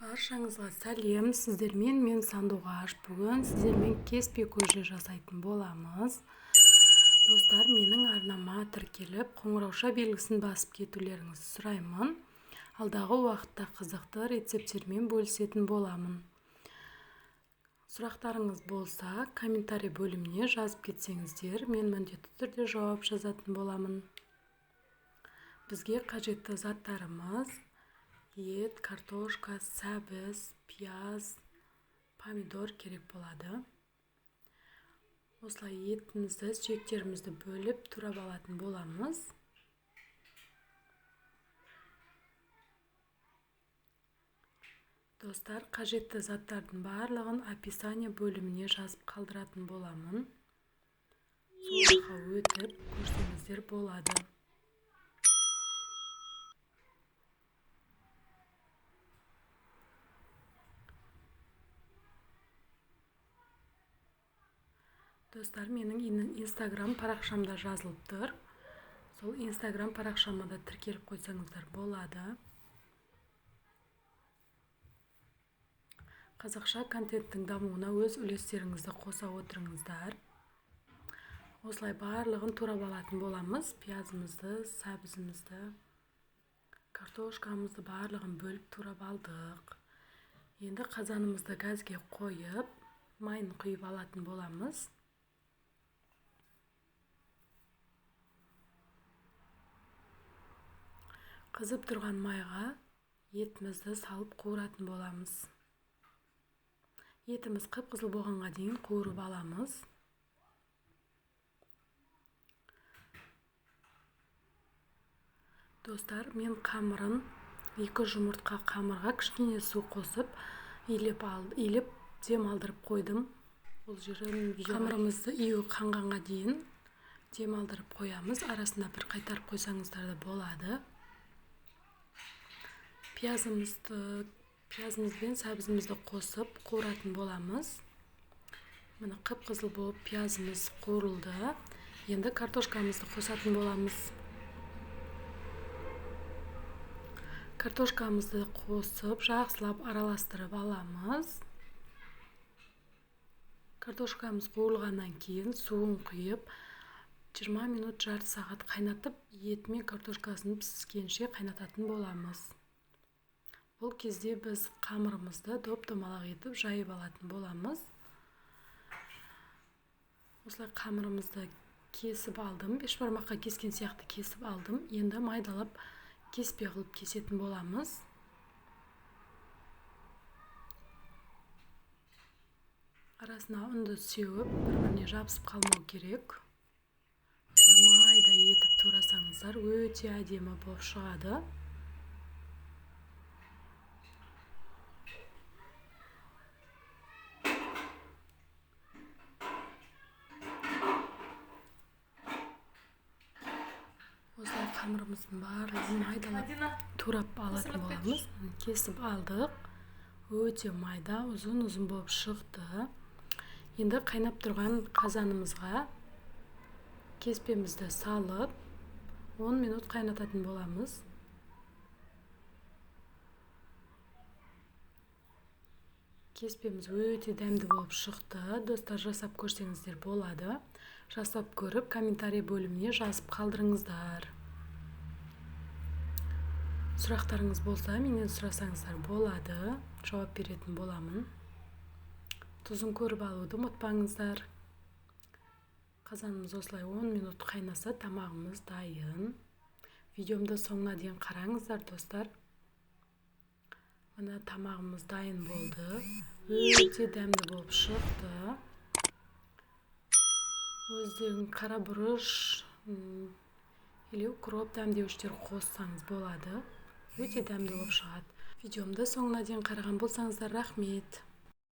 Баршаңызға сәлем, сіздермен мен Сандуғаш. Бүгін сіздермен кеспе көже жасайтын боламыз. Достар, менің арнама тіркеліп, қоңырауша белгісін басып кетулеріңізді сұраймын. Алдағы уақытта қызықты рецепттермен бөлісетін боламын. Сұрақтарыңыз болса, комментарий бөліміне жазып кетсеңіздер, мен міндетті түрде жауап жазатын боламын. Бізге қажетті заттарымыз: ет, картошка, сәбіз, пияз, помидор керек болады. Осылай етімізді, сүйектерімізді бөліп турап алатын боламыз. Достар, қажетті заттардың барлығын описание бөліміне жазып қалдыратын боламын. Сол жаққа өтіп көрсеңіздер болады. Достар, менің инстаграм парақшамда жазылып тұр. Сол инстаграм парақшама да тіркеліп қойсаңыздар болады. Қазақша контенттің дамуына өз үлестеріңізді қоса отырыңыздар. Осылай барлығын турап алатын боламыз. Пиязымызды, сәбізімізді, картошкамызды барлығын бөліп турап алдық. Енді қазанымызды газге қойып, майын құйып алатын боламыз. Қызып тұрған майға етімізді салып қуыратын боламыз. Етіміз қып-қызыл болғанға дейін қуырып аламыз. Достар, мен қамырын 2 жұмыртқа қамырға кішкене су қосып, илеп дем алдырып қойдым. Бұл жерін қамырымызды июі қанғанға дейін дем алдырып қоямыз. Арасында бір қайтарып қойсаңыздар да болады. Пиязымыз бен сәбізімізді қосып қуыратын боламыз. Міне қып-қызыл болып пиязымыз қуырылды. Енді картошкамызды қосатын боламыз. Картошкамызды қосып, жақсылап араластырып аламыз. Картошкамыз қуырылғаннан кейін суын құйып, 20 минут жарты сағат қайнатып, ет мен картошкасын піскенше қайнататын боламыз. Бұл кезде біз қамырымызды доп-домалақ етіп жайып алатын боламыз. Осылай қамырымызды кесіп алдым. Бешбармаққа кескен сияқты кесіп алдым. Енді майдалап кеспе қылып кесетін боламыз. Арасына ұнды сеуіп, бір-біріне жабысып қалмау керек. Майда етіп турасаңыздар, өте әдемі болып шығады. Осылай қамырымыздың барлығын майдалап турап алатын боламыз. Кесіп алдық. Өте майда, ұзын-ұзын болып шықты. Енді қайнап тұрған қазанымызға кеспемізді салып, 10 минут қайнататын боламыз. Кеспеміз өте дәмді болып шықты. Достар, жасап көрсеңіздер болады. Жасап көріп, комментарий бөліміне жазып қалдырыңыздар. Сұрақтарыңыз болса, менен сұрасаңыздар болады. Жауап беретін боламын. Тұзын көріп алуды ұмытпаңыздар. Қазанымыз осылай 10 минут қайнаса, тамағымыз дайын. Видеомды соңына дейін қараңыздар, достар. Мына тамағымыз дайын болды. Өте дәмді болып шықты. Өздерің қара бұрыш или укроп дәмдеуіштер қоссаңыз болады. Өте дәмді болып шығады. Видеомды соңына дейін қараған болсаңыздар, рахмет.